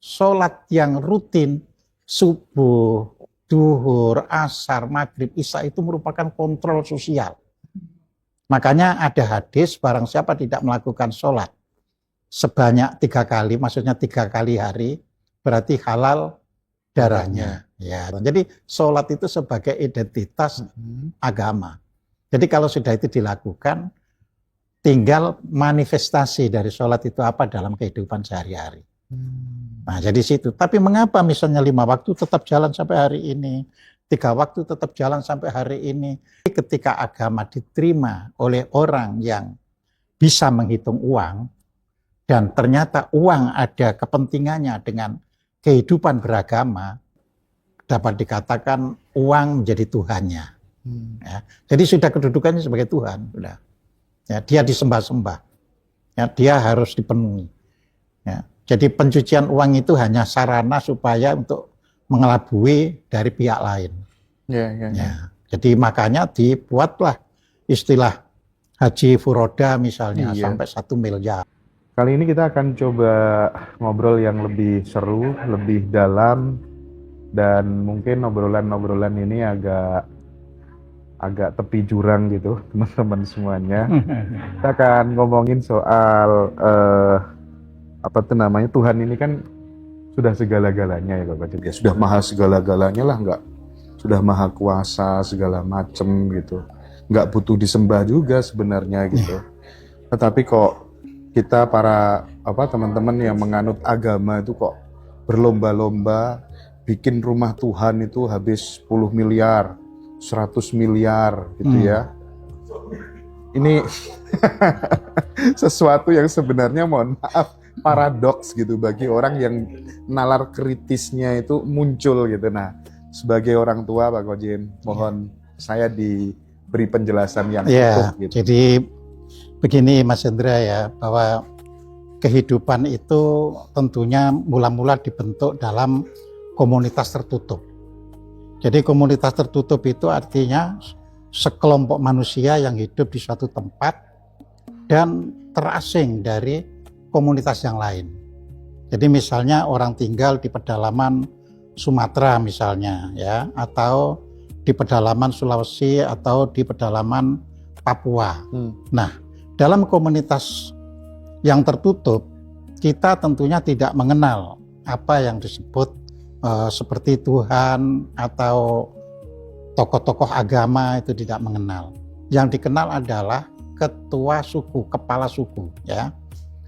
sholat yang rutin, subuh, duhur, asar, maghrib, isya itu merupakan kontrol sosial. Makanya ada hadis, barang siapa tidak melakukan sholat sebanyak 3 kali, maksudnya 3 kali hari, berarti halal darahnya. Ya, jadi sholat itu sebagai identitas agama. Jadi kalau sudah itu dilakukan, tinggal manifestasi dari sholat itu apa dalam kehidupan sehari-hari. Nah, jadi situ. Tapi mengapa misalnya 5 waktu tetap jalan sampai hari ini, 3 waktu tetap jalan sampai hari ini? Ketika agama diterima oleh orang yang bisa menghitung uang, dan ternyata uang ada kepentingannya dengan kehidupan beragama, dapat dikatakan uang menjadi Tuhannya. Ya, jadi sudah kedudukannya sebagai Tuhan, sudah. Ya, dia disembah-sembah. Ya, dia harus dipenuhi. Ya, jadi pencucian uang itu hanya sarana supaya untuk mengelabui dari pihak lain. Ya, jadi makanya dibuatlah istilah haji furoda misalnya sampai 1 miliar. Kali ini kita akan coba ngobrol yang lebih seru, lebih dalam, dan mungkin obrolan-obrolan ini agak tepi jurang gitu, teman-teman semuanya. Kita akan ngomongin soal Tuhan ini kan sudah segala-galanya ya Bapak. Ya sudah maha segala-galanya lah, enggak? Sudah maha kuasa segala macem gitu. Enggak butuh disembah juga sebenarnya gitu. Tetapi kok kita para teman-teman yang menganut agama itu kok berlomba-lomba bikin rumah Tuhan itu habis 10 miliar, 100 miliar gitu ya. Ini sesuatu yang sebenarnya mohon maaf paradoks gitu bagi orang yang nalar kritisnya itu muncul gitu. Nah, sebagai orang tua Pak Kojin, mohon saya diberi penjelasan yang utuh gitu. Jadi begini Mas Hendra ya, bahwa kehidupan itu tentunya mula-mula dibentuk dalam komunitas tertutup. Jadi komunitas tertutup itu artinya sekelompok manusia yang hidup di suatu tempat dan terasing dari komunitas yang lain. Jadi misalnya orang tinggal di pedalaman Sumatera misalnya ya, atau di pedalaman Sulawesi atau di pedalaman Papua. Nah, dalam komunitas yang tertutup, kita tentunya tidak mengenal apa yang disebut seperti Tuhan atau tokoh-tokoh agama, itu tidak mengenal. Yang dikenal adalah ketua suku, kepala suku ya.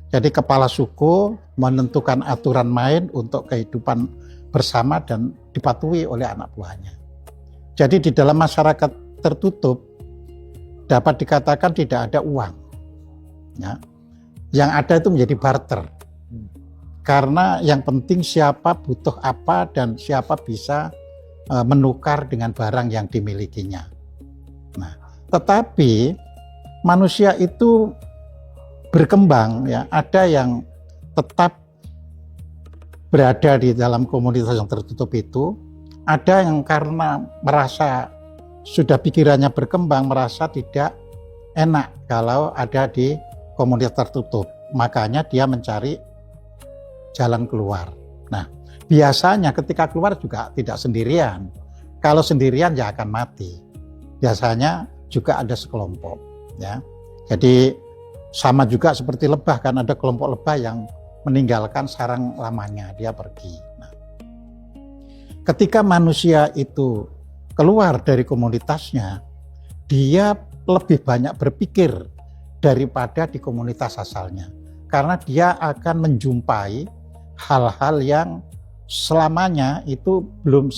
Jadi kepala suku menentukan aturan main untuk kehidupan bersama dan dipatuhi oleh anak buahnya. Jadi di dalam masyarakat tertutup dapat dikatakan tidak ada uang. Ya. Yang ada itu menjadi barter. Karena yang penting siapa butuh apa dan siapa bisa menukar dengan barang yang dimilikinya. Nah, tetapi manusia itu berkembang ya, ada yang tetap berada di dalam komunitas yang tertutup itu, ada yang karena merasa sudah pikirannya berkembang, merasa tidak enak kalau ada di komunitas tertutup, makanya dia mencari jalan keluar. Nah, biasanya ketika keluar juga tidak sendirian. Kalau sendirian ya akan mati. Biasanya juga ada sekelompok ya. Jadi sama juga seperti lebah, kan ada kelompok lebah yang meninggalkan sarang lamanya, dia pergi. Nah, ketika manusia itu keluar dari komunitasnya, dia lebih banyak berpikir daripada di komunitas asalnya, karena dia akan menjumpai hal-hal yang selamanya itu belum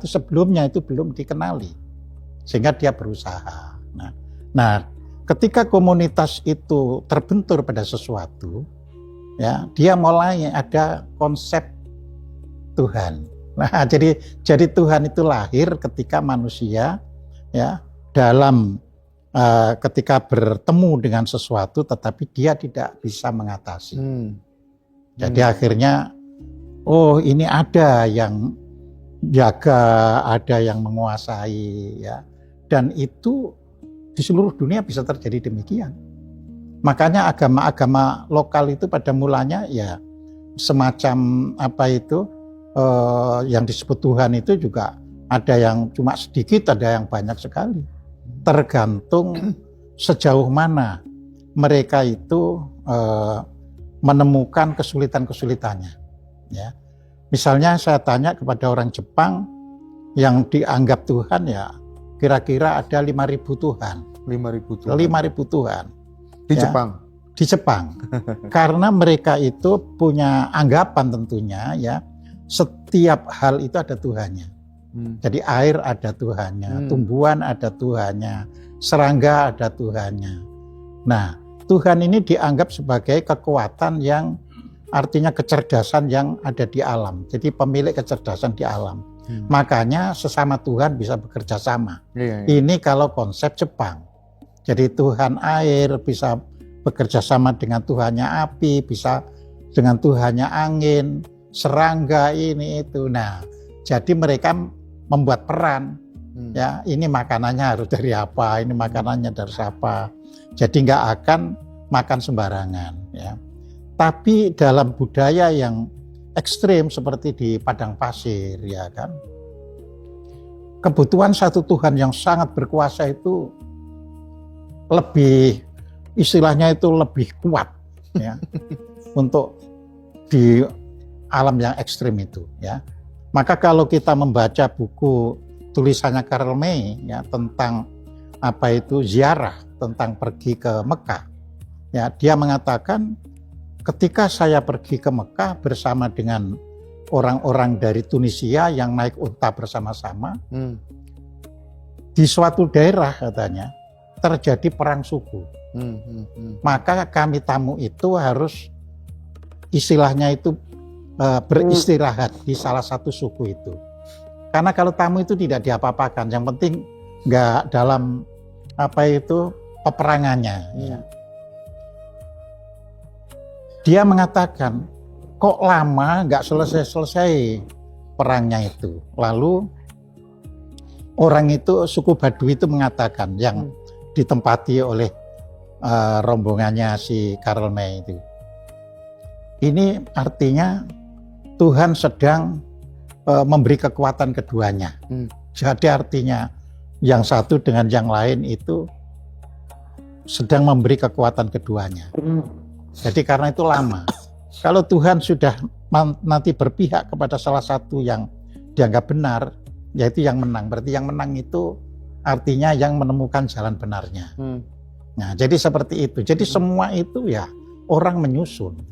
sebelumnya itu belum dikenali, sehingga dia berusaha. Nah, ketika komunitas itu terbentur pada sesuatu, ya, dia mulai ada konsep Tuhan. Nah, jadi Tuhan itu lahir ketika manusia ya dalam ketika bertemu dengan sesuatu tetapi dia tidak bisa mengatasi. Jadi akhirnya ini ada yang jaga, ada yang menguasai ya. Dan itu di seluruh dunia bisa terjadi demikian. Makanya agama-agama lokal itu pada mulanya ya semacam apa itu yang disebut Tuhan itu juga ada yang cuma sedikit, ada yang banyak sekali. Tergantung sejauh mana mereka itu menemukan kesulitan-kesulitannya. Ya. Misalnya saya tanya kepada orang Jepang yang dianggap Tuhan, ya kira-kira ada 5.000 Tuhan. 5.000 Tuhan. 5.000 Tuhan. Di Ya. Jepang. Di Jepang. Karena mereka itu punya anggapan tentunya ya, setiap hal itu ada Tuhannya. Jadi air ada Tuhannya, tumbuhan ada Tuhannya, serangga ada Tuhannya. Nah, Tuhan ini dianggap sebagai kekuatan yang artinya kecerdasan yang ada di alam. Jadi pemilik kecerdasan di alam. Makanya sesama Tuhan bisa bekerja sama. Ini kalau konsep Jepang. Jadi Tuhan air bisa bekerja sama dengan Tuhannya api, bisa dengan Tuhannya angin, serangga ini itu. Nah, jadi mereka membuat peran. Ya, ini makanannya harus dari apa, ini makanannya dari siapa. Jadi nggak akan makan sembarangan. Ya. Tapi dalam budaya yang ekstrim seperti di padang pasir, ya kan, kebutuhan satu Tuhan yang sangat berkuasa itu lebih, istilahnya itu lebih kuat, ya, untuk di alam yang ekstrim itu, ya. Maka kalau kita membaca buku tulisannya Karl May, ya, tentang apa itu ziarah, tentang pergi ke Mekah, ya, dia mengatakan, ketika saya pergi ke Mekah bersama dengan orang-orang dari Tunisia yang naik unta bersama-sama, di suatu daerah katanya terjadi perang suku. Maka kami tamu itu harus istilahnya itu beristirahat di salah satu suku itu. Karena kalau tamu itu tidak diapa-apakan, yang penting nggak dalam apa itu peperangannya. Ya. Dia mengatakan, kok lama nggak selesai-selesai perangnya itu. Lalu orang itu, suku Baduy itu mengatakan, yang ditempati oleh rombongannya si Karl May itu. Ini artinya Tuhan sedang memberi kekuatan keduanya. Jadi artinya yang satu dengan yang lain itu sedang memberi kekuatan keduanya. Jadi karena itu lama. Kalau Tuhan sudah nanti berpihak kepada salah satu yang dianggap benar, yaitu yang menang. Berarti yang menang itu artinya yang menemukan jalan benarnya. Nah, jadi seperti itu. Jadi semua itu ya orang menyusun.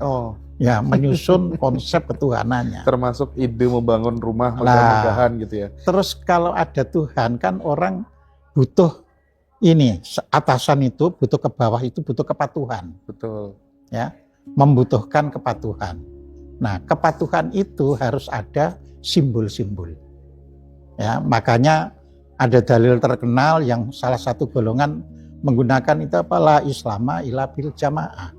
Ya, menyusun konsep ketuhanannya. Termasuk ide membangun rumah megah-megahan gitu ya. Terus kalau ada Tuhan kan orang butuh ini, atasan itu butuh ke bawah itu butuh kepatuhan. Betul. Ya, membutuhkan kepatuhan. Nah, kepatuhan itu harus ada simbol-simbol. Ya, makanya ada dalil terkenal yang salah satu golongan menggunakan itu apa, la islama illa bil jamaah.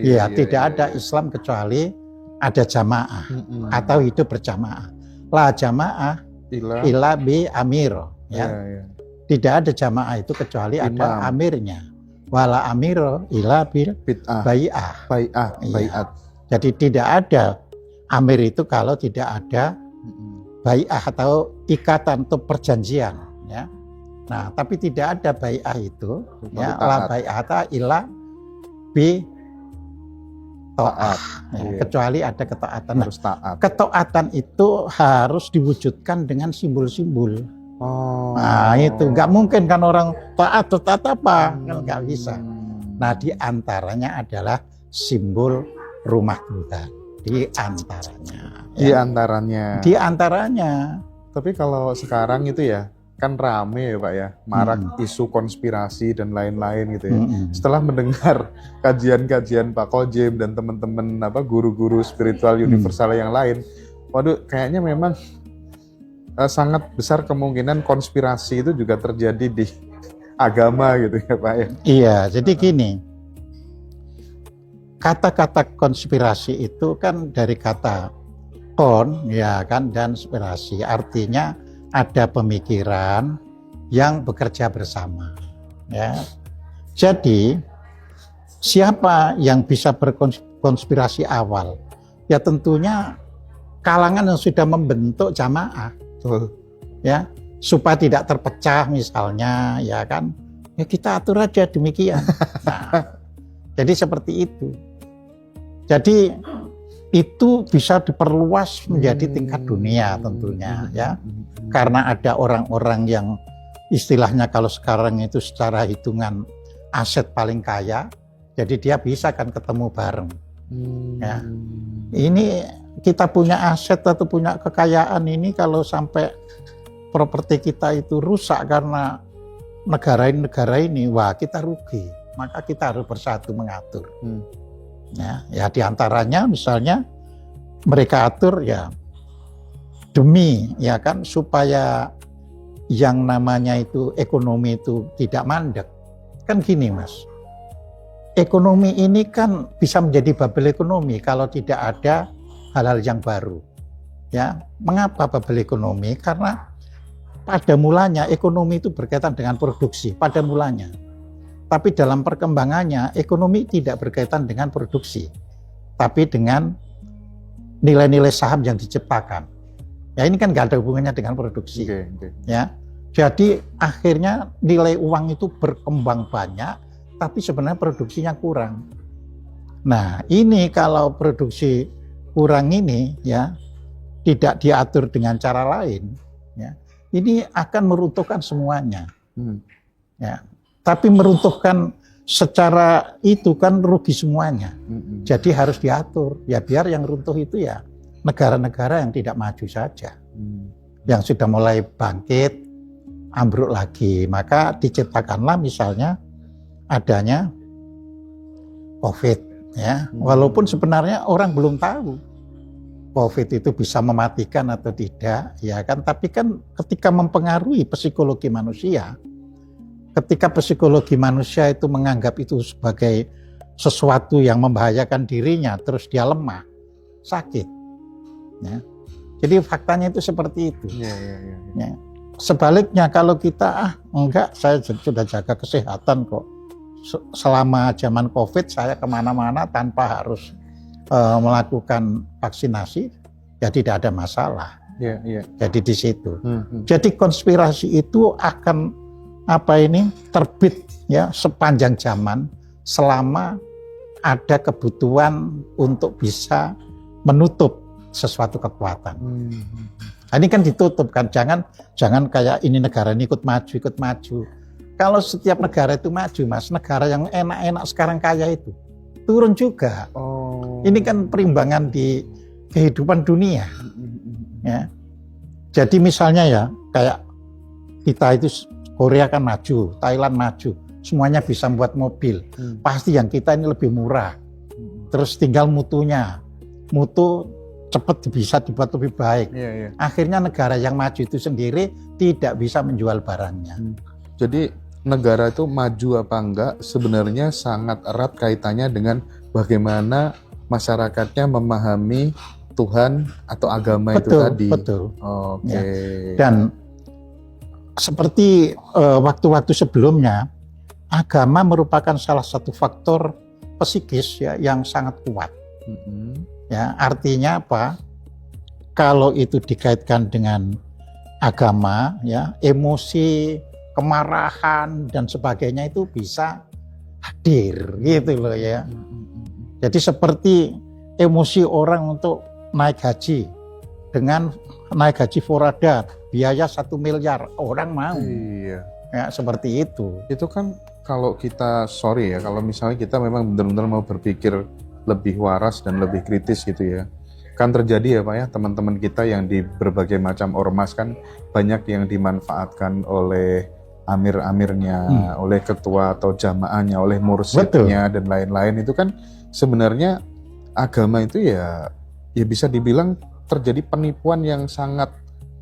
Iya, tidak ada Islam kecuali ada jamaah atau hidup berjamaah. La jamaah illa bi amir, ya. Tidak ada jamaah itu kecuali ada amirnya. Wala amiro illa bil bai'ah. Bai'at. Jadi tidak ada amir itu kalau tidak ada bai'ah atau ikatan atau perjanjian, ya. Nah, tapi tidak ada bai'ah itu, ya, la bai'ata illa bi ta'at. Kecuali ada ketaatan. Harus taat. Ketaatan itu harus diwujudkan dengan simbol-simbol. Nah, itu nggak mungkin kan orang taat apa, kan nggak bisa. Nah, di antaranya adalah simbol rumah Tuhan. Di antaranya. Ya. Di antaranya. Tapi kalau sekarang itu ya, kan rame ya Pak ya, marak isu konspirasi dan lain-lain gitu ya. Setelah mendengar kajian-kajian Pak Kojem dan teman-teman guru-guru spiritual universal yang lain, waduh, kayaknya memang sangat besar kemungkinan konspirasi itu juga terjadi di agama gitu ya Pak ya. Iya, jadi gini, kata-kata konspirasi itu kan dari kata kon, ya kan, dan spirasi, artinya ada pemikiran yang bekerja bersama, ya. Jadi siapa yang bisa berkonspirasi awal ya tentunya kalangan yang sudah membentuk jamaah, ya, supaya tidak terpecah misalnya, ya kan, ya kita atur aja demikian. Nah, jadi seperti itu. Jadi itu bisa diperluas menjadi tingkat dunia tentunya, ya, karena ada orang-orang yang istilahnya kalau sekarang itu secara hitungan aset paling kaya, jadi dia bisa kan ketemu bareng. Ya. Ini kita punya aset atau punya kekayaan ini kalau sampai properti kita itu rusak karena negara ini, wah kita rugi. Maka kita harus bersatu mengatur. Ya diantaranya misalnya mereka atur ya demi ya kan supaya yang namanya itu ekonomi itu tidak mandek. Kan gini Mas, ekonomi ini kan bisa menjadi bubble ekonomi kalau tidak ada hal-hal yang baru. Ya, mengapa bubble ekonomi? Karena pada mulanya ekonomi itu berkaitan dengan produksi pada mulanya. Tapi dalam perkembangannya ekonomi tidak berkaitan dengan produksi, tapi dengan nilai-nilai saham yang diciptakan. Ya ini kan nggak ada hubungannya dengan produksi. Ya, jadi akhirnya nilai uang itu berkembang banyak, tapi sebenarnya produksinya kurang. Nah ini kalau produksi kurang ini ya tidak diatur dengan cara lain, ya ini akan meruntuhkan semuanya. Ya. Tapi meruntuhkan secara itu kan rugi semuanya. Jadi harus diatur. Ya biar yang runtuh itu ya negara-negara yang tidak maju saja. Yang sudah mulai bangkit, ambruk lagi. Maka diciptakanlah misalnya adanya COVID. Ya. Walaupun sebenarnya orang belum tahu COVID itu bisa mematikan atau tidak. Ya kan? Tapi kan ketika mempengaruhi psikologi manusia, ketika psikologi manusia itu menganggap itu sebagai sesuatu yang membahayakan dirinya, terus dia lemah, sakit. Ya. Jadi faktanya itu seperti itu. Ya. Sebaliknya kalau kita, enggak, saya sudah jaga kesehatan kok. Selama zaman COVID saya kemana-mana tanpa harus melakukan vaksinasi, ya tidak ada masalah. Jadi di situ. Jadi konspirasi itu akan terbit ya sepanjang zaman selama ada kebutuhan untuk bisa menutup sesuatu kekuatan. Ini kan ditutup kan, jangan kayak ini negara ini ikut maju. Kalau setiap negara itu maju Mas, negara yang enak-enak sekarang kaya itu turun juga. Ini kan perimbangan di kehidupan dunia. Ya. Jadi misalnya ya kayak kita itu Korea kan maju, Thailand maju, semuanya bisa membuat mobil. Pasti yang kita ini lebih murah. Terus tinggal mutu cepat bisa dibuat lebih baik. Akhirnya negara yang maju itu sendiri tidak bisa menjual barangnya. Jadi negara itu maju apa enggak sebenarnya sangat erat kaitannya dengan bagaimana masyarakatnya memahami Tuhan atau agama itu tadi. Betul. Ya. Dan seperti waktu-waktu sebelumnya, agama merupakan salah satu faktor psikis ya yang sangat kuat. Ya, artinya apa? Kalau itu dikaitkan dengan agama, ya emosi, kemarahan dan sebagainya itu bisa hadir, gitu loh ya. Jadi seperti emosi orang untuk naik haji dengan naik haji forada biaya 1 miliar orang mau. Ya seperti itu. Itu kan kalau kita kalau misalnya kita memang benar-benar mau berpikir lebih waras dan lebih kritis gitu ya. Kan terjadi ya Pak ya, teman-teman kita yang di berbagai macam ormas kan banyak yang dimanfaatkan oleh amir-amirnya, oleh ketua atau jamaahnya, oleh mursyidnya dan lain-lain. Itu kan sebenarnya agama itu ya bisa dibilang terjadi penipuan yang sangat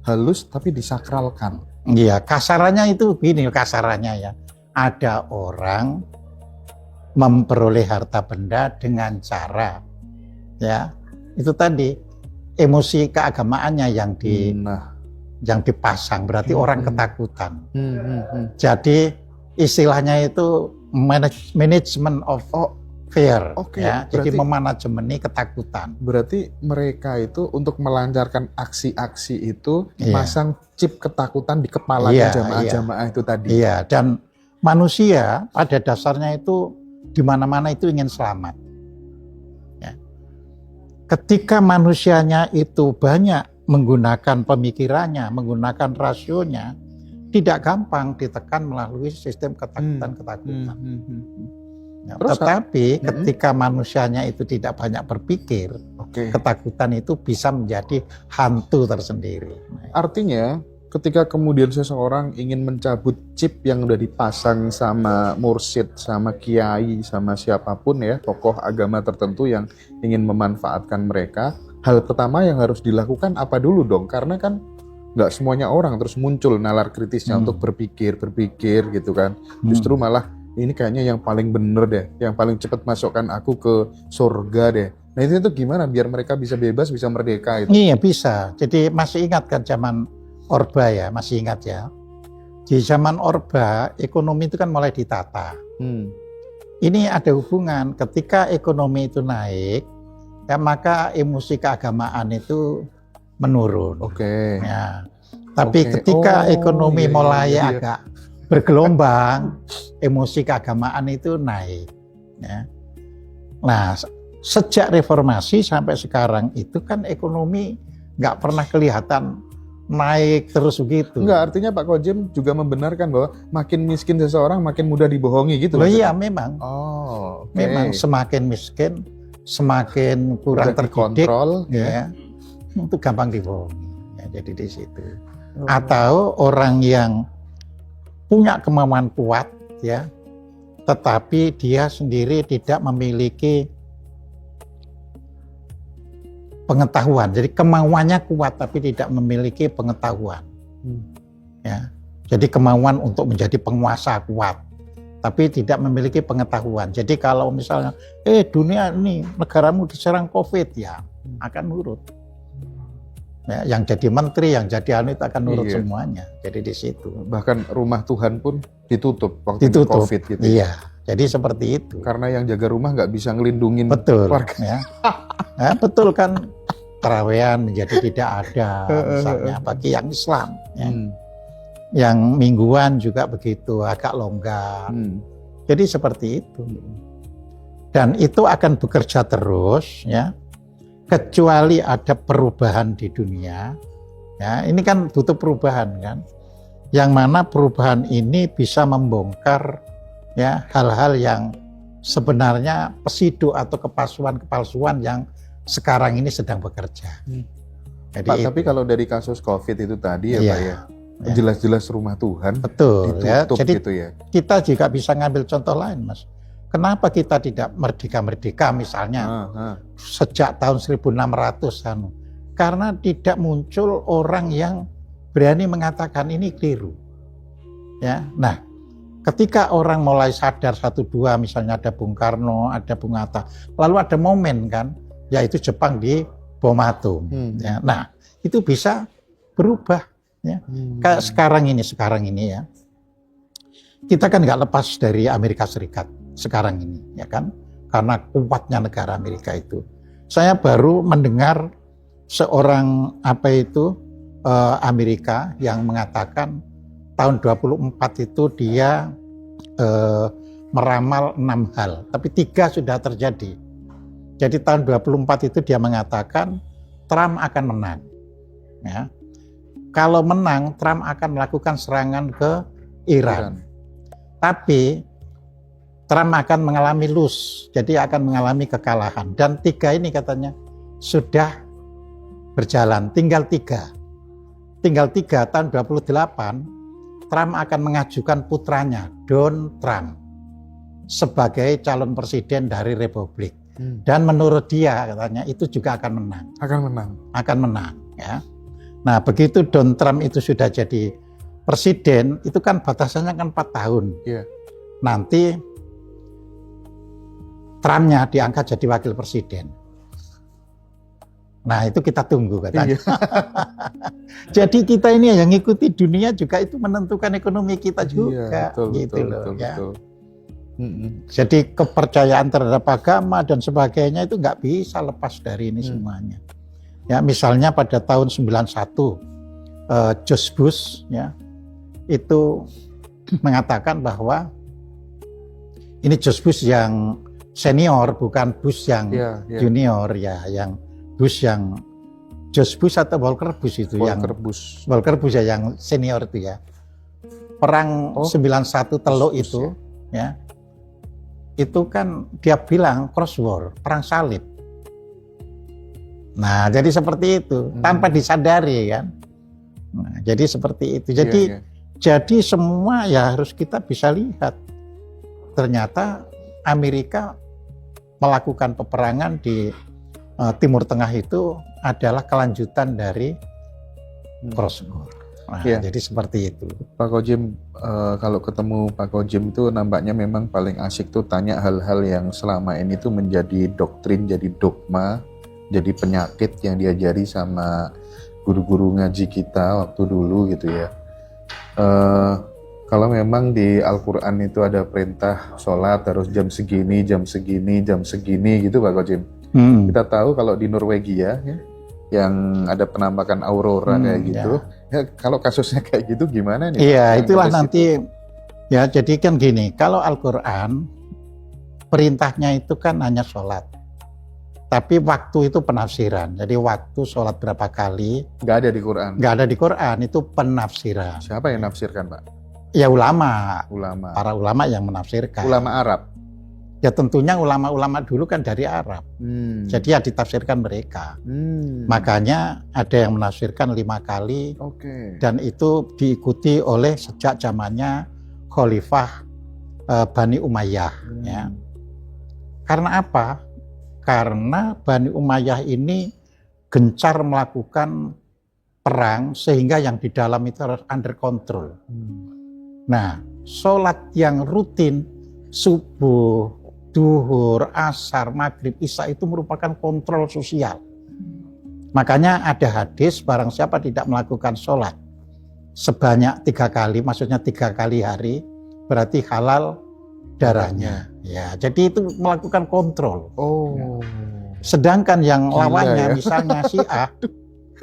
halus tapi disakralkan. Iya, kasarannya itu gini kasarannya ya. Ada orang memperoleh harta benda dengan cara ya itu tadi emosi keagamaannya yang dipasang, berarti orang ketakutan. Jadi istilahnya itu management of fear, Oke, ya. Jadi berarti- memanajemeni ketakutan. Berarti mereka itu untuk melancarkan aksi-aksi itu Iya. masang chip ketakutan di kepala Iya, jamaah-jamaah itu tadi. Iya, dan manusia pada dasarnya itu di mana-mana itu ingin selamat. Ya. Ketika manusianya itu banyak menggunakan pemikirannya, menggunakan rasionya, tidak gampang ditekan melalui sistem ketakutan-ketakutan. Ya, Terus, tetapi Mm-mm. ketika manusianya itu tidak banyak berpikir, Oke. ketakutan itu bisa menjadi hantu tersendiri. Artinya ketika kemudian seseorang ingin mencabut chip yang udah dipasang sama mursyid, sama kiai, sama siapapun ya, tokoh agama tertentu yang ingin memanfaatkan mereka, hal pertama yang harus dilakukan apa dulu dong? Karena kan nggak semuanya orang terus muncul nalar kritisnya untuk berpikir gitu kan. Justru malah ini kayaknya yang paling bener deh, yang paling cepat masukkan aku ke surga deh. Nah itu gimana biar mereka bisa bebas, bisa merdeka itu? Iya bisa. Jadi masih ingat kan zaman Orba ya, masih ingat ya. Di zaman Orba ekonomi itu kan mulai ditata. Ini ada hubungan ketika ekonomi itu naik, ya maka emosi keagamaan itu menurun. Oke. Ya. Tapi Oke. ketika Oh, ekonomi iya, mulai iya. agak bergelombang, emosi keagamaan itu naik. Ya. Nah, sejak reformasi sampai sekarang itu kan ekonomi nggak pernah kelihatan naik terus begitu. Enggak, artinya Pak Kojem juga membenarkan bahwa makin miskin seseorang makin mudah dibohongi gitu. Loh maksudnya? iya memang, Oh, oke. memang semakin miskin, semakin kurang Mudah terdidik, dikontrol, ya, itu gampang dibohongi. Ya, jadi di situ. Oh. Atau orang yang punya kemauan kuat, ya, tetapi dia sendiri tidak memiliki pengetahuan. Jadi kemauannya kuat tapi tidak memiliki pengetahuan. Ya. Jadi kemauan untuk menjadi penguasa kuat tapi tidak memiliki pengetahuan. Jadi kalau misalnya dunia ini negaramu diserang Covid ya akan nurut. Ya, yang jadi menteri, yang jadi anu itu akan nurut Iya. semuanya. Jadi di situ. Bahkan rumah Tuhan pun ditutup waktu Ditutup. COVID gitu. Iya. Jadi seperti itu. Karena yang jaga rumah nggak bisa ngelindungin Betul. warga. Ya. Nah, betul kan terawehan menjadi tidak ada misalnya bagi yang Islam. Ya. Yang mingguan juga begitu agak longgar. Jadi seperti itu. Dan itu akan bekerja terus ya. Kecuali ada perubahan di dunia. Ya, ini kan butuh perubahan kan. Yang mana perubahan ini bisa membongkar ya hal-hal yang sebenarnya pseudo atau kepalsuan yang sekarang ini sedang bekerja. Jadi Pak, tapi kalau dari kasus COVID itu tadi ya Iya. Pak ya, jelas-jelas rumah Tuhan betul ya. ditutup Jadi gitu ya. kita juga bisa ngambil contoh lain, Mas. Kenapa kita tidak merdeka-merdeka misalnya sejak tahun 1600-an? Karena tidak muncul orang yang berani mengatakan ini keliru. Ya. Nah, ketika orang mulai sadar satu dua, misalnya ada Bung Karno, ada Bung Hatta, lalu ada momen kan, yaitu Jepang di bom atom. Ya. Nah, itu bisa berubah. Ya. Kayak sekarang ini ya, kita kan nggak lepas dari Amerika Serikat sekarang ini, ya kan? Karena kuatnya negara Amerika itu. Saya baru mendengar seorang Amerika yang mengatakan tahun 24 itu dia meramal 6 hal, tapi 3 sudah terjadi. Jadi tahun 24 itu dia mengatakan Trump akan menang. Ya. Kalau menang, Trump akan melakukan serangan ke Iran. Tapi Trump akan mengalami lose, jadi akan mengalami kekalahan. Dan 3 ini katanya sudah berjalan, tinggal 3. Tinggal 3 tahun 28, Trump akan mengajukan putranya, Donald Trump, sebagai calon presiden dari Republik. Dan menurut dia katanya itu juga akan menang. Akan menang. Ya. Nah begitu Donald Trump itu sudah jadi presiden, itu kan batasannya kan 4 tahun. Iya. Nanti Trumpnya diangkat jadi wakil presiden. Nah itu kita tunggu katanya. Iya. Jadi kita ini yang ngikuti dunia juga itu menentukan ekonomi kita juga. Iya, betul, gitu betul, loh, betul, ya. betul. Jadi kepercayaan terhadap agama dan sebagainya itu nggak bisa lepas dari ini semuanya. Ya, misalnya pada tahun 91 George Bush ya itu mengatakan bahwa ini George Bush yang senior, bukan Bush yang junior ya, yang Bush yang George Bush atau Walker Bush itu Walker Bush ya yang senior itu ya. Perang 91 Teluk itu ya. Itu kan dia bilang cross war, perang salib. Nah, jadi seperti itu tanpa disadari kan. Nah, jadi seperti itu. Jadi semua ya harus kita bisa lihat. Ternyata Amerika melakukan peperangan di Timur Tengah itu adalah kelanjutan dari cross war. Nah, jadi seperti itu. Pak Kojem, kalau ketemu Pak Kojem itu nampaknya memang paling asik tuh tanya hal-hal yang selama ini tuh menjadi doktrin, jadi dogma, jadi penyakit yang diajari sama guru-guru ngaji kita waktu dulu gitu ya. Kalau memang di Al-Quran itu ada perintah sholat harus jam segini gitu Pak Kojem. Kita tahu kalau di Norwegia ya, yang ada penampakan aurora kayak gitu. Ya, kalau kasusnya kayak gitu gimana nih? Iya, itulah nanti ya, jadi kan gini, kalau Al-Quran perintahnya itu kan hanya sholat. Tapi waktu itu penafsiran. Jadi waktu sholat berapa kali nggak ada di Quran. Nggak ada di Quran, itu penafsiran. Siapa yang nafsirkan, Pak? Ya ulama. Para Ulama. ulama yang menafsirkan. Ulama Arab. Ya tentunya ulama-ulama dulu kan dari Arab. Jadi ya ditafsirkan mereka. Makanya ada yang menafsirkan 5 kali. Dan itu diikuti oleh sejak zamannya Khalifah Bani Umayyah. Ya. Karena apa? Karena Bani Umayyah ini gencar melakukan perang sehingga yang di dalam itu harus under control. Nah, sholat yang rutin subuh, duhur, asar, maghrib, isya itu merupakan kontrol sosial. Makanya ada hadis barang siapa tidak melakukan sholat sebanyak 3 kali, maksudnya 3 kali hari, berarti halal darahnya. Ya, jadi itu melakukan kontrol. Sedangkan yang lawannya misalnya Syiah,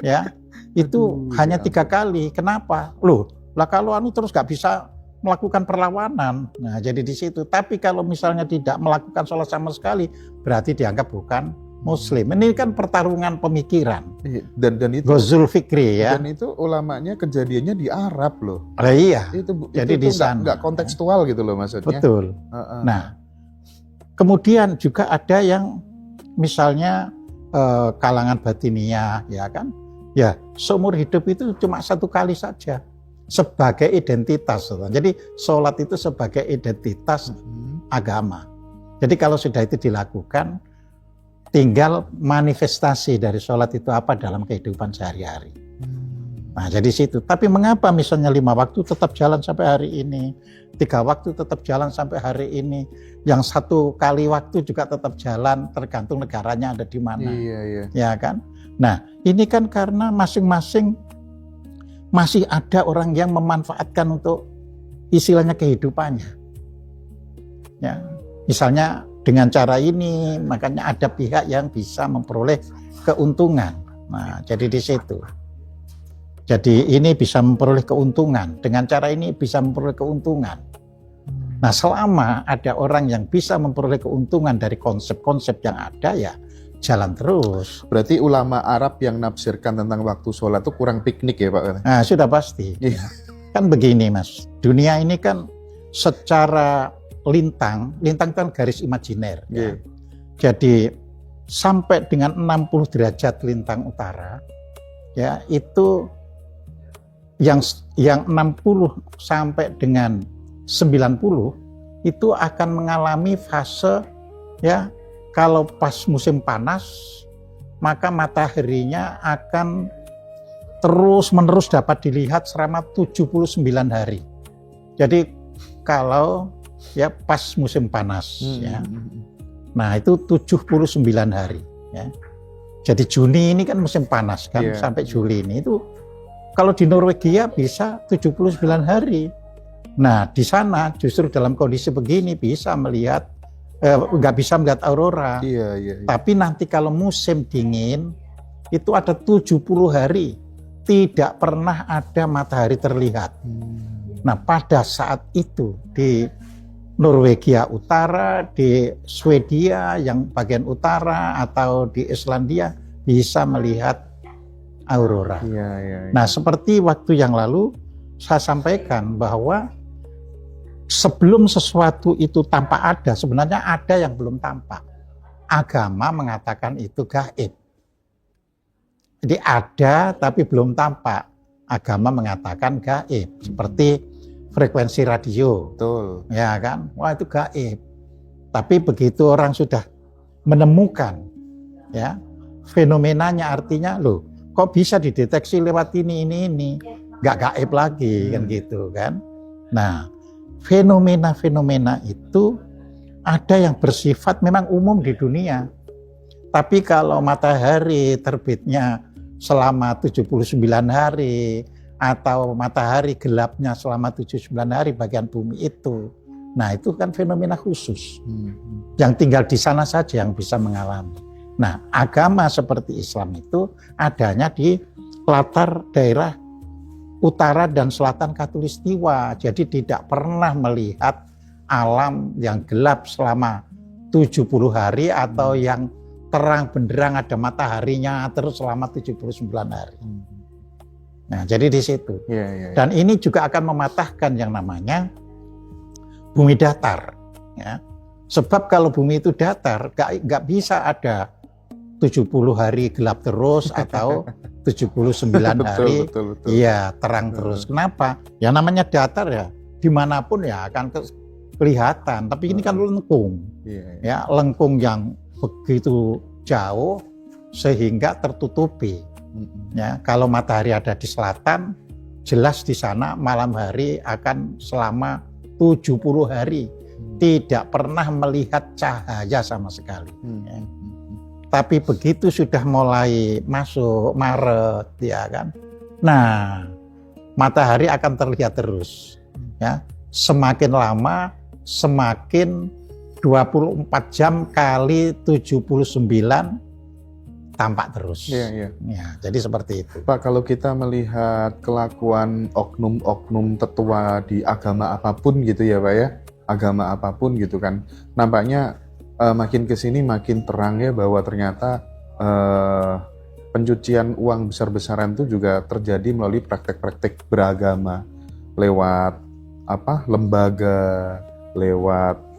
ya itu hanya 3 kali. Kenapa? Loh, lah kalau terus nggak bisa melakukan perlawanan. Nah, jadi di situ. Tapi kalau misalnya tidak melakukan sholat sama sekali, berarti dianggap bukan Muslim. Ini kan pertarungan pemikiran. Dan itu Ghazul Fikri ya. Dan itu ulamanya kejadiannya di Arab loh. Iya. Jadi di sana nggak kontekstual gitu loh maksudnya. Betul. Nah, kemudian juga ada yang misalnya kalangan batiniyah ya kan. Ya, seumur hidup itu cuma 1 kali saja. Sebagai identitas. Jadi sholat itu sebagai identitas agama. Jadi kalau sudah itu dilakukan, tinggal manifestasi dari sholat itu apa dalam kehidupan sehari-hari. Nah jadi situ. Tapi mengapa misalnya 5 waktu tetap jalan sampai hari ini, 3 waktu tetap jalan sampai hari ini, yang 1 kali waktu juga tetap jalan, tergantung negaranya ada di mana. Ya kan? Nah ini kan karena masing-masing masih ada orang yang memanfaatkan untuk istilahnya kehidupannya. Ya, misalnya dengan cara ini, makanya ada pihak yang bisa memperoleh keuntungan. Nah, jadi di situ. Jadi ini bisa memperoleh keuntungan. Dengan cara ini bisa memperoleh keuntungan. Nah, selama ada orang yang bisa memperoleh keuntungan dari konsep-konsep yang ada, ya jalan terus. Berarti ulama Arab yang nafsirkan tentang waktu sholat itu kurang piknik ya Pak? Nah sudah pasti. Kan begini Mas, dunia ini kan secara lintang kan garis imajiner. Ya. Jadi sampai dengan 60 derajat lintang utara, ya itu yang 60 sampai dengan 90 itu akan mengalami fase ya. Kalau pas musim panas, maka mataharinya akan terus-menerus dapat dilihat selama 79 hari. Jadi kalau ya pas musim panas ya. Nah, itu 79 hari ya. Jadi Juni ini kan musim panas kan sampai Juli ini itu kalau di Norwegia bisa 79 hari. Nah, di sana justru dalam kondisi begini bisa melihat, nggak bisa melihat aurora. Iya, iya, iya. Tapi nanti kalau musim dingin, itu ada 70 hari tidak pernah ada matahari terlihat. Nah, pada saat itu di Norwegia Utara, di Swedia yang bagian utara, atau di Islandia bisa melihat aurora. Iya, iya, iya. Nah, seperti waktu yang lalu saya sampaikan bahwa sebelum sesuatu itu tampak ada, sebenarnya ada yang belum tampak. Agama mengatakan itu gaib. Jadi ada tapi belum tampak. Agama mengatakan gaib. Seperti frekuensi radio. Betul. Ya kan? Wah, itu gaib. Tapi begitu orang sudah menemukan ya fenomenanya, artinya loh, kok bisa dideteksi lewat ini, nggak gaib lagi kan gitu kan. Nah, fenomena-fenomena itu ada yang bersifat memang umum di dunia. Tapi kalau matahari terbitnya selama 79 hari atau matahari gelapnya selama 79 hari bagian bumi itu, nah itu kan fenomena khusus. Yang tinggal di sana saja yang bisa mengalami. Nah, agama seperti Islam itu adanya di latar daerah utara dan selatan Katulistiwa. Jadi tidak pernah melihat alam yang gelap selama 70 hari atau yang terang benderang ada mataharinya terus selama 79 hari. Nah, jadi di situ. Iya, iya, iya. Dan ini juga akan mematahkan yang namanya bumi datar. Ya. Sebab kalau bumi itu datar, nggak bisa ada 70 hari gelap terus atau 79 hari betul. iya terang terus. Kenapa? Ya namanya datar ya, dimanapun ya akan kelihatan. Tapi ini kan lengkung, Iya, iya. ya lengkung yang begitu jauh sehingga tertutupi. Ya, kalau matahari ada di selatan, jelas di sana malam hari akan selama 70 hari tidak pernah melihat cahaya sama sekali. Ya. Tapi begitu sudah mulai masuk Maret, ya kan. Nah, matahari akan terlihat terus. Ya, semakin lama semakin 24 jam kali 79 tampak terus. Iya, iya. Ya, jadi seperti itu. Pak, kalau kita melihat kelakuan oknum-oknum tetua di agama apapun gitu ya Pak ya, agama apapun gitu kan, nampaknya makin kesini makin terang ya bahwa ternyata pencucian uang besar-besaran itu juga terjadi melalui praktek-praktek beragama lewat lembaga, lewat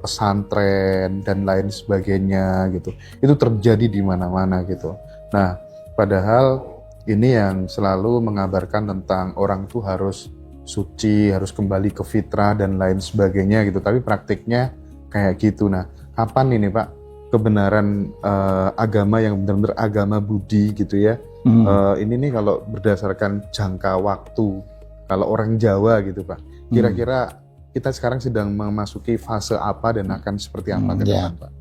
pesantren dan lain sebagainya gitu. Itu terjadi di mana-mana gitu. Nah, padahal ini yang selalu mengabarkan tentang orang tuh harus suci, harus kembali ke fitrah dan lain sebagainya gitu. Tapi praktiknya kayak gitu. Nah, kapan ini Pak kebenaran agama yang benar-benar agama Budi gitu ya? Ini nih kalau berdasarkan jangka waktu, kalau orang Jawa gitu Pak, kira-kira kita sekarang sedang memasuki fase apa dan akan seperti apa ke depan Pak?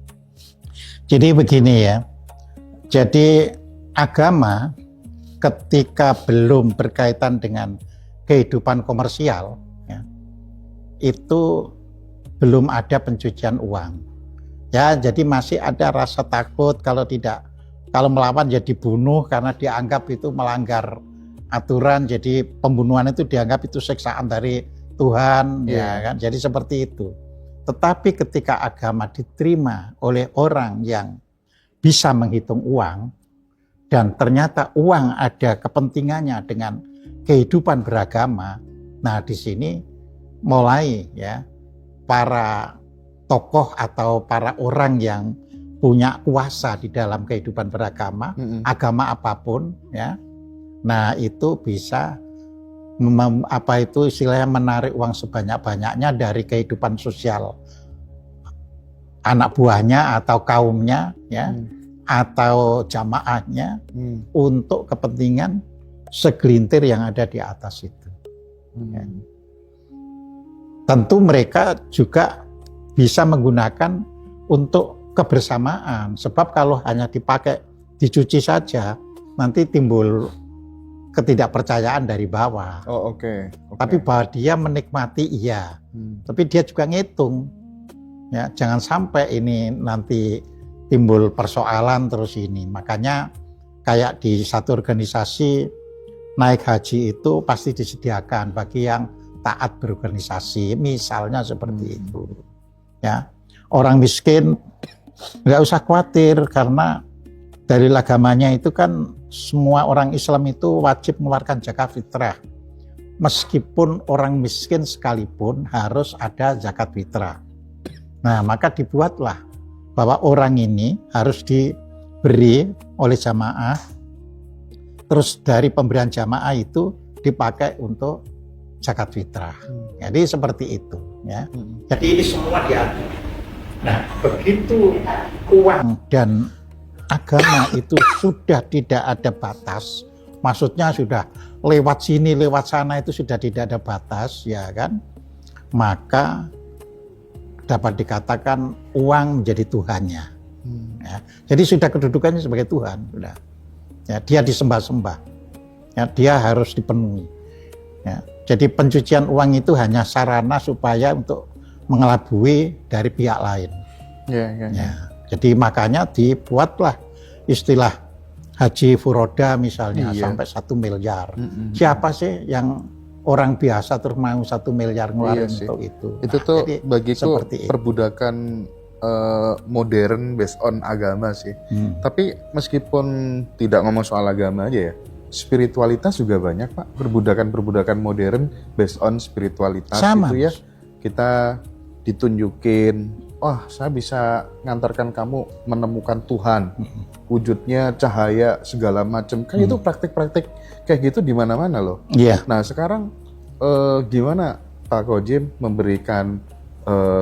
Jadi begini ya, jadi agama ketika belum berkaitan dengan kehidupan komersial, ya, itu belum ada pencucian uang. Ya, jadi masih ada rasa takut kalau melawan ya dibunuh karena dianggap itu melanggar aturan. Jadi pembunuhan itu dianggap itu siksaan dari Tuhan, ya kan. Jadi seperti itu. Tetapi ketika agama diterima oleh orang yang bisa menghitung uang dan ternyata uang ada kepentingannya dengan kehidupan beragama, nah di sini mulai ya para tokoh atau para orang yang punya kuasa di dalam kehidupan beragama, agama apapun ya. Nah, itu bisa istilahnya menarik uang sebanyak-banyaknya dari kehidupan sosial anak buahnya atau kaumnya ya, atau jamaahnya untuk kepentingan segelintir yang ada di atas itu. Ya. Tentu mereka juga bisa menggunakan untuk kebersamaan, sebab kalau hanya dipakai dicuci saja nanti timbul ketidakpercayaan dari bawah. Oh, oke. Tapi bahwa dia menikmati iya. Tapi dia juga ngitung. Ya, jangan sampai ini nanti timbul persoalan terus ini. Makanya kayak di satu organisasi naik haji itu pasti disediakan bagi yang taat berorganisasi. Misalnya seperti itu. Ya, orang miskin nggak usah khawatir karena dalil agamanya itu kan semua orang Islam itu wajib mengeluarkan zakat fitrah. Meskipun orang miskin sekalipun harus ada zakat fitrah. Nah, maka dibuatlah bahwa orang ini harus diberi oleh jamaah, terus dari pemberian jamaah itu dipakai untuk zakat fitrah. Jadi seperti itu. Ya. Jadi ini semua diatur. Nah, begitu uang dan agama itu sudah tidak ada batas, maksudnya sudah lewat sini, lewat sana itu sudah tidak ada batas, ya kan? Maka dapat dikatakan uang menjadi Tuhannya. Ya. Jadi sudah kedudukannya sebagai Tuhan, sudah. Ya, dia disembah-sembah. Ya, dia harus dipenuhi. Ya. Jadi pencucian uang itu hanya sarana supaya untuk mengelabui dari pihak lain. Ya. Jadi makanya dibuatlah istilah haji furoda misalnya sampai 1 miliar. Siapa sih yang orang biasa terus mau 1 miliar ngeluarin untuk itu? Itu tuh bagiku perbudakan modern based on agama sih. Tapi meskipun tidak ngomong soal agama aja ya, spiritualitas juga banyak Pak. Perbudakan modern based on spiritualitas. Sama. Itu ya kita ditunjukin, saya bisa ngantarkan kamu menemukan Tuhan, wujudnya cahaya segala macam. Kan itu praktik-praktik kayak gitu di mana-mana loh. Nah sekarang gimana Pak Kojim memberikan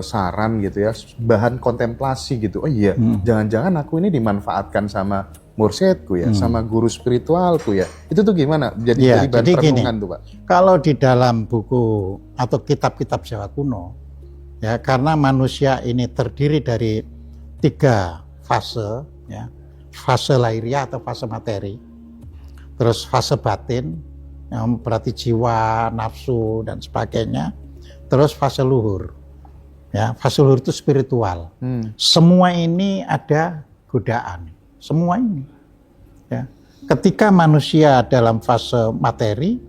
saran gitu ya, bahan kontemplasi gitu. Jangan-jangan aku ini dimanfaatkan sama mursyidku ya, sama guru spiritualku ya. Itu tuh gimana? Jadi bahan perenungan tuh Pak. Kalau di dalam buku atau kitab-kitab Jawa kuno, ya, karena manusia ini terdiri dari 3 fase, ya, fase lahiriah atau fase materi, terus fase batin, yang berarti jiwa, nafsu dan sebagainya, terus fase luhur, ya, fase luhur itu spiritual. Semua ini ada godaan, semua ini. Ya. Ketika manusia dalam fase materi,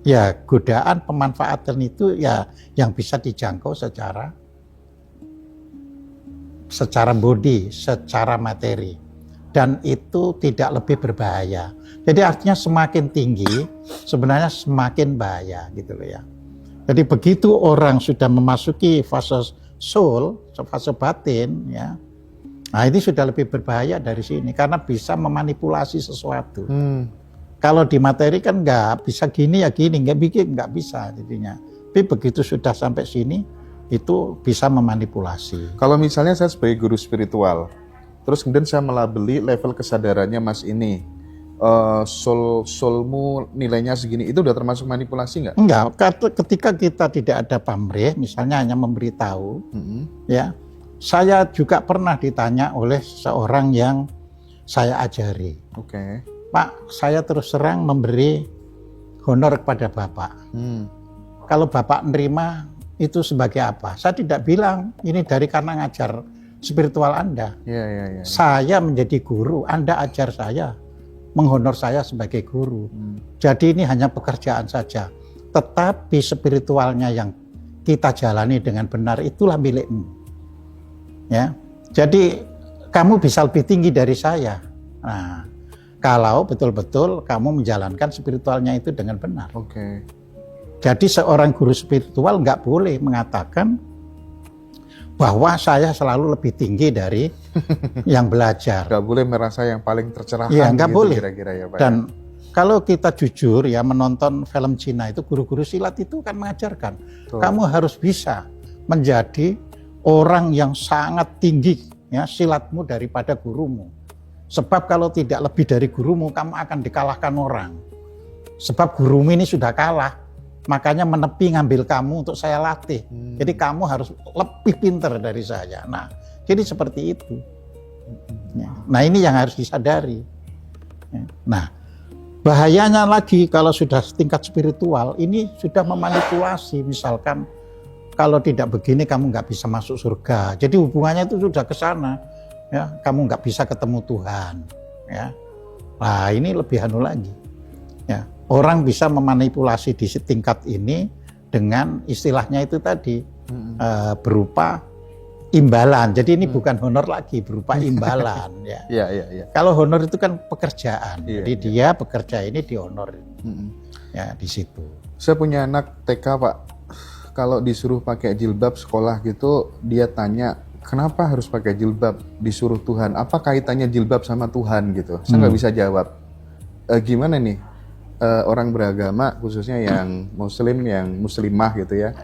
ya godaan pemanfaatan itu ya yang bisa dijangkau secara body, secara materi, dan itu tidak lebih berbahaya. Jadi artinya semakin tinggi sebenarnya semakin bahaya gitu loh ya. Jadi begitu orang sudah memasuki fase soul, fase batin ya, nah ini sudah lebih berbahaya dari sini karena bisa memanipulasi sesuatu. Kalau di materi kan nggak bisa gini ya gini, nggak bisa jadinya. Tapi begitu sudah sampai sini, itu bisa memanipulasi. Kalau misalnya saya sebagai guru spiritual, terus kemudian saya melabeli level kesadarannya Mas ini, soulmu nilainya segini, itu udah termasuk manipulasi nggak? Enggak, ketika kita tidak ada pamrih, misalnya hanya memberitahu, ya. Saya juga pernah ditanya oleh seorang yang saya ajari. Pak, saya terus terang memberi honor kepada Bapak. Kalau Bapak nerima itu sebagai apa? Saya tidak bilang ini dari karena ngajar spiritual Anda. Saya menjadi guru, Anda ajar saya, menghonor saya sebagai guru. Jadi ini hanya pekerjaan saja. Tetapi spiritualnya yang kita jalani dengan benar itulah milikmu. Ya, jadi kamu bisa lebih tinggi dari saya. Nah, kalau betul-betul kamu menjalankan spiritualnya itu dengan benar. Jadi seorang guru spiritual nggak boleh mengatakan bahwa saya selalu lebih tinggi dari yang belajar. Nggak boleh merasa yang paling tercerahkan. Ya, nggak gitu, boleh. Kira-kira ya, Pak. Dan kalau kita jujur ya menonton film Cina itu guru-guru silat itu kan mengajarkan. Kamu harus bisa menjadi orang yang sangat tinggi ya silatmu daripada gurumu. Sebab kalau tidak lebih dari gurumu, kamu akan dikalahkan orang. Sebab gurumu ini sudah kalah, makanya menepi ngambil kamu untuk saya latih. Jadi kamu harus lebih pintar dari saya. Nah, jadi seperti itu. Nah, ini yang harus disadari. Nah, Bahayanya lagi kalau sudah tingkat spiritual, ini sudah memanipulasi. Misalkan kalau tidak begini kamu nggak bisa masuk surga. Jadi hubungannya itu sudah ke sana. Ya, kamu nggak bisa ketemu Tuhan. Ya, nah ini lebih anu lagi. Ya, orang bisa memanipulasi di tingkat ini dengan istilahnya itu tadi berupa imbalan. Jadi ini bukan honor lagi, berupa imbalan. Ya. Iya. Kalau honor itu kan pekerjaan. Iya, Jadi dia bekerja ini dihonor. Ya, di situ. Saya punya anak TK, Pak. Kalau disuruh pakai jilbab sekolah gitu, dia tanya, kenapa harus pakai jilbab? Disuruh Tuhan. Apa kaitannya jilbab sama Tuhan gitu? Saya nggak bisa jawab. Gimana nih? Orang beragama, khususnya yang muslim, yang muslimah gitu ya,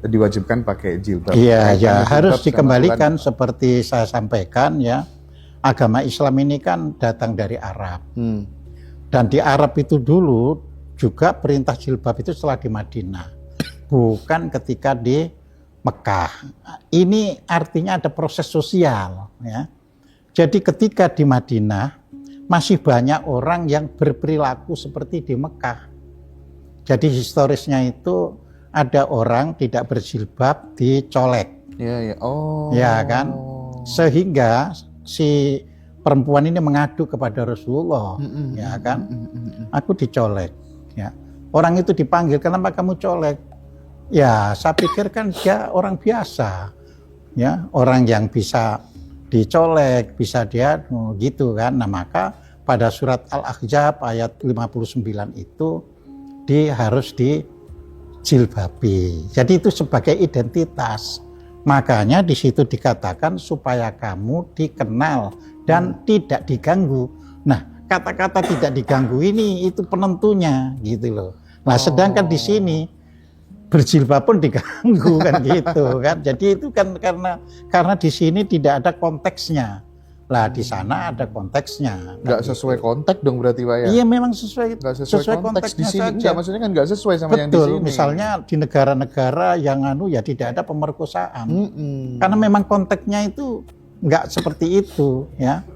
diwajibkan pakai jilbab. Iya, Kaitannya ya jilbab harus sama dikembalikan Tuhan. seperti saya sampaikan ya. Agama Islam ini kan datang dari Arab. Dan di Arab itu dulu juga perintah jilbab itu setelah di Madinah. Bukan ketika di Mekah. Ini artinya ada proses sosial ya. Jadi ketika di Madinah masih banyak orang yang berperilaku seperti di Mekah. Jadi historisnya itu ada orang tidak berjilbab dicolek. Iya. Oh. Ya kan? Sehingga si perempuan ini mengadu kepada Rasulullah, ya kan? Aku dicolek, ya. Orang itu dipanggil, kenapa kamu colek? Ya, saya pikir kan dia orang biasa, ya, orang yang bisa dicolek, bisa dia gitu kan. Nah, maka pada surat Al-Ahzab ayat 59 itu harus dijilbabi. Jadi itu sebagai identitas. Makanya di situ dikatakan supaya kamu dikenal dan tidak diganggu. Nah, kata-kata tidak diganggu ini itu penentunya gitu loh. Nah, sedangkan di sini berjilbab pun diganggu kan gitu kan. Jadi itu kan karena di sini tidak ada konteksnya. Lah di sana ada konteksnya. Nggak sesuai konteks dong berarti Pak ya? Iya memang sesuai Nggak konteks di sini. saja. Nggak, maksudnya kan nggak sesuai sama yang di Betul, sini. misalnya di negara-negara yang ya tidak ada pemerkosaan. Karena memang konteksnya itu nggak seperti itu ya.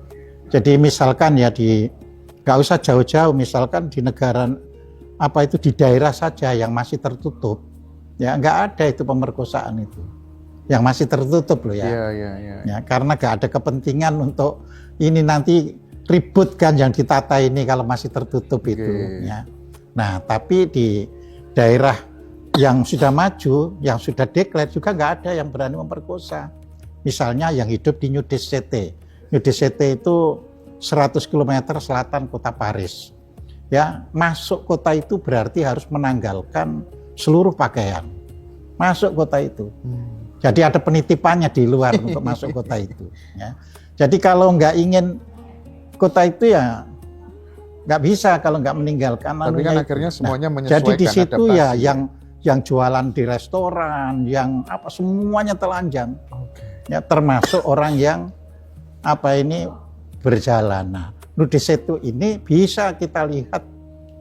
Jadi misalkan ya nggak usah jauh-jauh, misalkan di negara apa itu di daerah saja yang masih tertutup, ya nggak ada itu pemerkosaan itu. Yang masih tertutup loh ya. Iya. Ya, karena gak ada kepentingan untuk ini nanti ribut kan yang ditata ini kalau masih tertutup itu. Ya. Nah, tapi di daerah yang sudah maju, yang sudah deklar juga nggak ada yang berani memperkosa. Misalnya yang hidup di New City. New City itu 100 km selatan kota Paris. Ya, masuk kota itu berarti harus menanggalkan seluruh pakaian. Masuk kota itu. Jadi ada penitipannya di luar untuk masuk kota itu. Ya. Jadi kalau nggak ingin kota itu ya nggak bisa kalau nggak meninggalkan. Tapi kan akhirnya semuanya menyesuaikan. Jadi di situ ya adaptasi. yang jualan di restoran, yang apa semuanya telanjang. Ya termasuk orang yang apa ini berjalan. Nah, nudis itu ini bisa kita lihat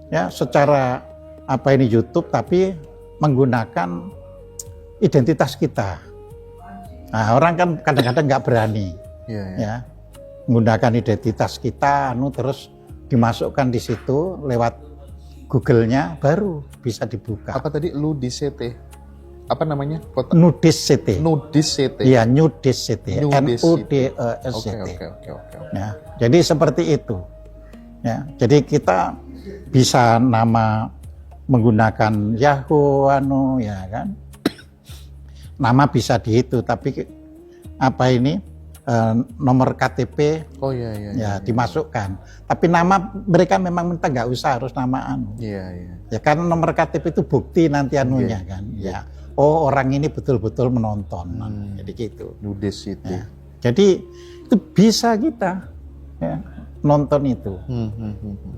ya secara apa ini YouTube tapi menggunakan identitas kita. Nah, orang kan kadang-kadang nggak berani, ya, menggunakan identitas kita, terus dimasukkan di situ lewat Google-nya, baru bisa dibuka. Apa tadi Ludicete? Apa namanya? Kota? Nudis City. Nudis City. Iya, Nudis City. NUDES City. Oke. Ya, jadi seperti itu. Ya, jadi kita bisa nama menggunakan Yahoo, ya kan? Nama bisa di itu, tapi apa ini nomor KTP ya dimasukkan. Tapi nama mereka memang minta nggak usah harus nama anu. Iya. Ya karena nomor KTP itu bukti nanti anunya kan. Ya. Oh orang ini betul-betul menonton. Jadi gitu. Nudis City. Ya. Jadi itu bisa kita ya, nonton itu.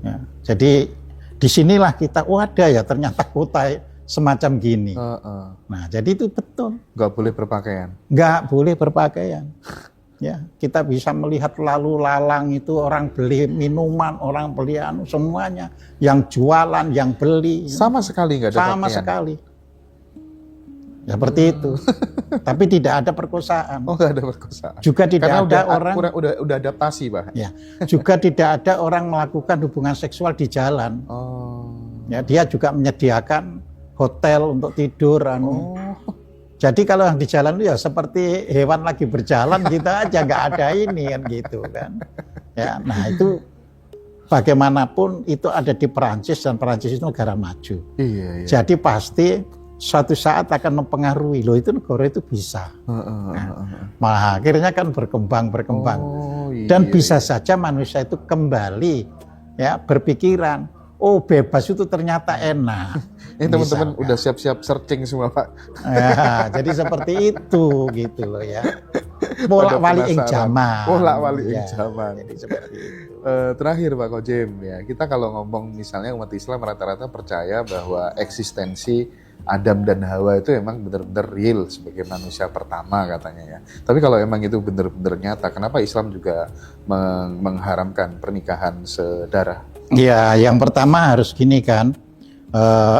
Ya. Jadi disinilah kita, ada ya ternyata kota semacam gini. Nah, jadi itu betul. Nggak boleh berpakaian. Nggak boleh berpakaian. Ya, kita bisa melihat lalu lalang itu orang beli minuman, orang beli semuanya, yang jualan, yang beli. Sama sekali nggak ada Sama pakaian. sekali. Seperti itu. Tapi tidak ada perkosaan. Oh, nggak ada perkosaan. Juga tidak Karena ada orang udah adaptasi, Pak. ya, juga tidak ada orang melakukan hubungan seksual di jalan. Oh. Ya, dia juga menyediakan hotel untuk tidur Oh. Jadi kalau yang di jalan itu ya seperti hewan lagi berjalan kita aja nggak ada ini kan gitu kan. Ya, nah itu bagaimanapun itu ada di Perancis dan Perancis itu negara maju. Iya. Jadi pasti suatu saat akan mempengaruhi. Loh itu negara itu bisa. Nah, akhirnya kan berkembang. Oh, iya, Dan bisa saja manusia itu kembali ya berpikiran, oh bebas itu ternyata enak. Ini teman-teman Misalkan. udah siap-siap searching semua, Pak. Ya, jadi seperti itu gitu loh ya. Bolak wali ing jaman. Bolak wali ing Ya, jaman. jadi seperti itu. Terakhir Pak Kojem ya, kita kalau ngomong misalnya umat Islam rata-rata percaya bahwa eksistensi Adam dan Hawa itu emang benar-benar real sebagai manusia pertama katanya ya. Tapi kalau emang itu benar-benar nyata, kenapa Islam juga mengharamkan pernikahan sedarah? Ya, yang pertama harus gini kan,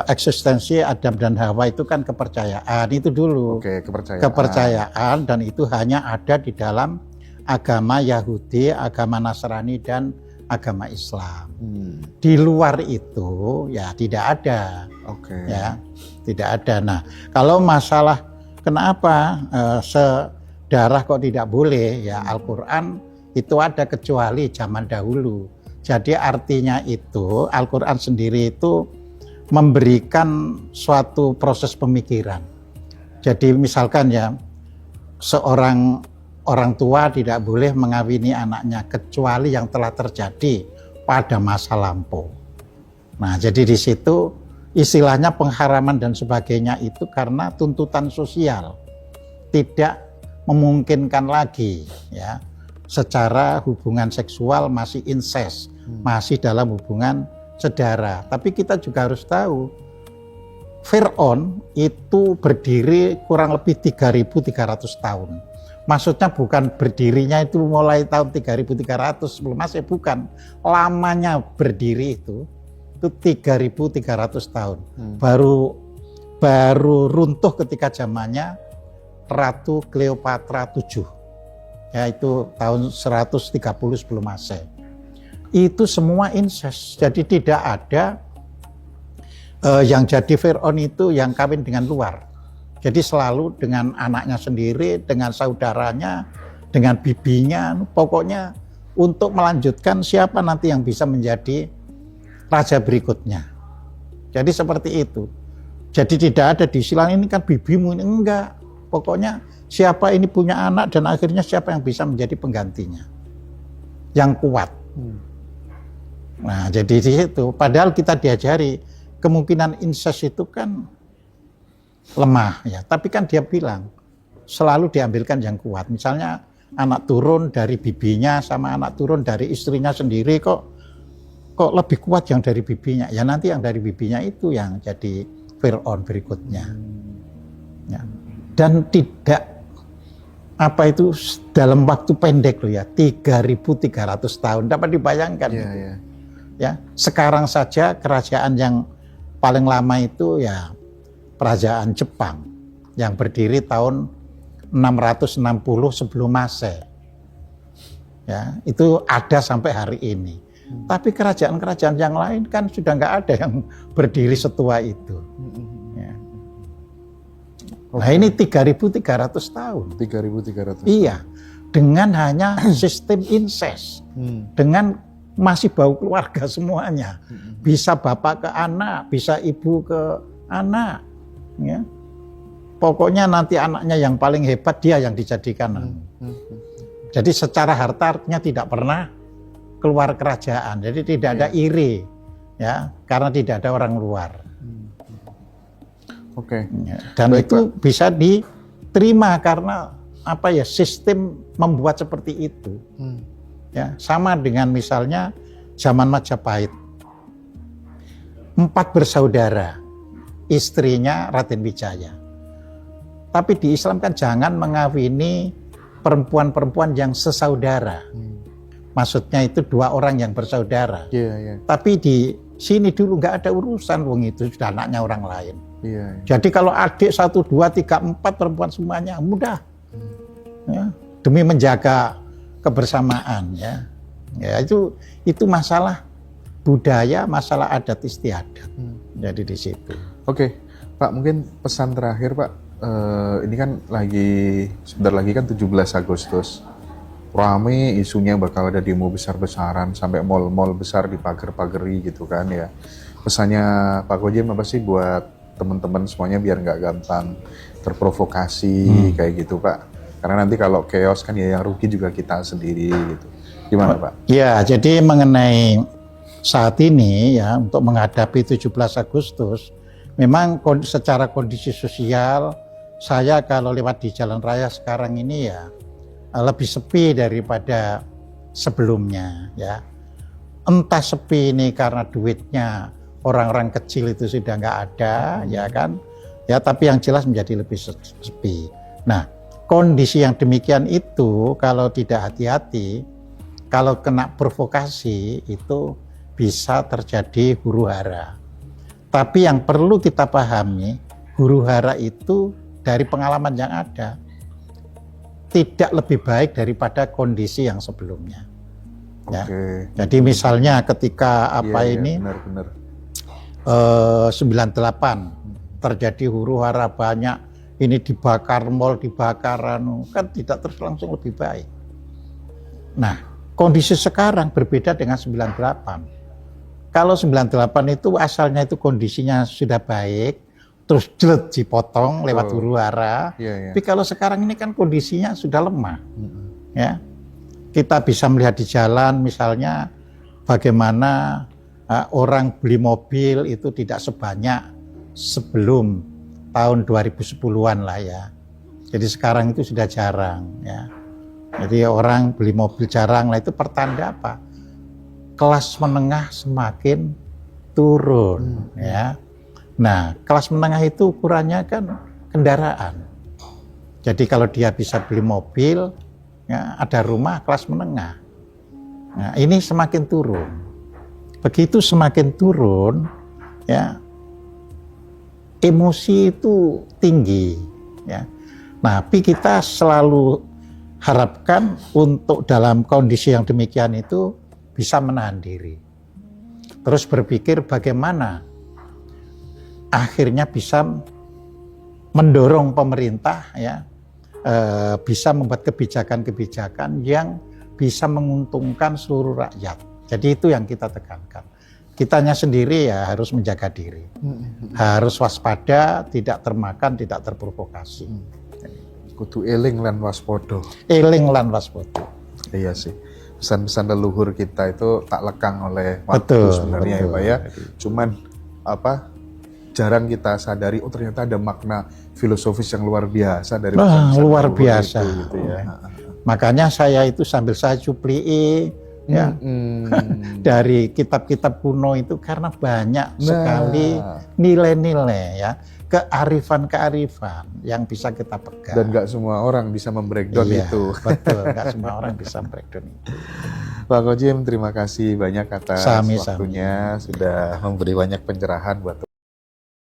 eksistensi Adam dan Hawa itu kan kepercayaan itu dulu. Oke, kepercayaan. Kepercayaan dan itu hanya ada di dalam agama Yahudi, agama Nasrani dan agama Islam. Di luar itu ya tidak ada. Oke. Ya, tidak ada. Nah, kalau masalah kenapa sedarah kok tidak boleh ya, Al-Qur'an itu ada kecuali zaman dahulu. Jadi artinya itu Al-Qur'an sendiri itu memberikan suatu proses pemikiran. Jadi misalkan ya seorang orang tua tidak boleh mengawini anaknya kecuali yang telah terjadi pada masa lampau. Nah, jadi di situ istilahnya pengharaman dan sebagainya itu karena tuntutan sosial tidak memungkinkan lagi ya secara hubungan seksual masih incest, masih dalam hubungan saudara. Tapi kita juga harus tahu Fir'aun itu berdiri kurang lebih 3.300 tahun. Maksudnya bukan berdirinya itu mulai tahun 3.300 sebelum Masehi, bukan. Lamanya berdiri itu 3.300 tahun. Baru runtuh ketika zamannya Ratu Cleopatra VII. Yaitu tahun 130 sebelum Masehi. Itu semua incest. Jadi tidak ada yang jadi Fir'aun itu yang kawin dengan luar. Jadi selalu dengan anaknya sendiri, dengan saudaranya, dengan bibinya, pokoknya untuk melanjutkan siapa nanti yang bisa menjadi raja berikutnya. Jadi seperti itu. Jadi tidak ada di Islam ini kan bibimu ini, enggak. Pokoknya siapa ini punya anak dan akhirnya siapa yang bisa menjadi penggantinya. Yang kuat. Nah, jadi di situ padahal kita diajari kemungkinan incest itu kan lemah ya, tapi kan dia bilang selalu diambilkan yang kuat. Misalnya anak turun dari bibinya sama anak turun dari istrinya sendiri kok lebih kuat yang dari bibinya. Ya nanti yang dari bibinya itu yang jadi Fir'aun berikutnya. Ya. Dan tidak dalam waktu pendek loh ya, 3.300 tahun dapat dibayangkan. Ya, sekarang saja kerajaan yang paling lama itu ya kerajaan Jepang yang berdiri tahun 660 sebelum Masehi. Ya, itu ada sampai hari ini. Tapi kerajaan-kerajaan yang lain kan sudah nggak ada yang berdiri setua itu. Ya. Nah, ini 3.300 tahun. 3.300. Iya, dengan hanya sistem incest, dengan masih bau keluarga semuanya. Bisa bapak ke anak, bisa ibu ke anak. Ya. Pokoknya nanti anaknya yang paling hebat dia yang dijadikan. Jadi secara hartanya tidak pernah keluar kerajaan. Jadi tidak ada iri, ya, karena tidak ada orang luar. Oke. Ya. Dan baik, itu Pak, bisa diterima karena sistem membuat seperti itu. Ya, sama dengan misalnya zaman Majapahit. 4 bersaudara, istrinya Raden Wijaya. Tapi di Islam kan jangan mengawini perempuan-perempuan yang sesaudara. Maksudnya itu 2 orang yang bersaudara. Tapi di sini dulu, nggak ada urusan, wong itu sudah anaknya orang lain. Iya. Jadi kalau adik 1, 2, 3, 4 perempuan semuanya mudah, ya, demi menjaga kebersamaan, ya. Ya itu masalah budaya, masalah adat istiadat. Jadi di situ. Oke, Pak, mungkin pesan terakhir, Pak. Ini kan sebentar lagi kan 17 Agustus. Rame isunya bakal ada demo besar-besaran sampai mal-mal besar dipager-pageri gitu kan ya. Pesannya Pak Kojem apa sih buat teman-teman semuanya biar nggak gampang terprovokasi kayak gitu, Pak? Karena nanti kalau chaos kan ya yang rugi juga kita sendiri gitu. Gimana, Pak? Ya, jadi mengenai saat ini ya untuk menghadapi 17 Agustus memang secara kondisi sosial saya kalau lewat di jalan raya sekarang ini ya lebih sepi daripada sebelumnya ya. Entah sepi ini karena duitnya orang-orang kecil itu sudah nggak ada ya kan. Ya tapi yang jelas menjadi lebih sepi. Nah, kondisi yang demikian itu kalau tidak hati-hati, kalau kena provokasi itu bisa terjadi huru-hara. Tapi yang perlu kita pahami, huru-hara itu dari pengalaman yang ada tidak lebih baik daripada kondisi yang sebelumnya. Ya. Oke. Jadi misalnya ketika benar. 98 terjadi huru-hara banyak, ini dibakar mal, dibakar kan tidak terus langsung lebih baik. Nah, kondisi sekarang berbeda dengan 98. Kalau 98 itu asalnya itu kondisinya sudah baik, terus jelet dipotong lewat huru-hara. Tapi kalau sekarang ini kan kondisinya sudah lemah. Ya. Kita bisa melihat di jalan misalnya bagaimana orang beli mobil itu tidak sebanyak sebelum tahun 2010-an lah ya. Jadi sekarang itu sudah jarang ya. Jadi orang beli mobil jarang lah, itu pertanda apa? Kelas menengah semakin turun ya. Nah, kelas menengah itu ukurannya kan kendaraan. Jadi kalau dia bisa beli mobil, ya, ada rumah kelas menengah. Nah, ini semakin turun. Begitu semakin turun, ya, emosi itu tinggi. Ya. Nah, tapi kita selalu harapkan untuk dalam kondisi yang demikian itu bisa menahan diri. Terus berpikir bagaimana akhirnya bisa mendorong pemerintah ya bisa membuat kebijakan-kebijakan yang bisa menguntungkan seluruh rakyat. Jadi itu yang kita tekankan. Kitanya sendiri ya harus menjaga diri, harus waspada, tidak termakan, tidak terprovokasi. Kudu eling lan waspada. Eling lan waspada. Iya sih. Pesan-pesan leluhur kita itu tak lekang oleh waktu sebenarnya ya Pak ya. Cuman jarang kita sadari ternyata ada makna filosofis yang luar biasa dari pesan-pesan luar biasa itu, gitu ya. Makanya saya itu sambil saya cuplii ya dari kitab-kitab kuno itu karena banyak sekali nilai-nilai ya, kearifan-kearifan yang bisa kita pegang. Dan nggak semua orang bisa membreakdown itu. Betul, nggak semua orang bisa breakdown itu. Pak Kojem, terima kasih banyak atas Sami. waktunya, sudah memberi banyak pencerahan buat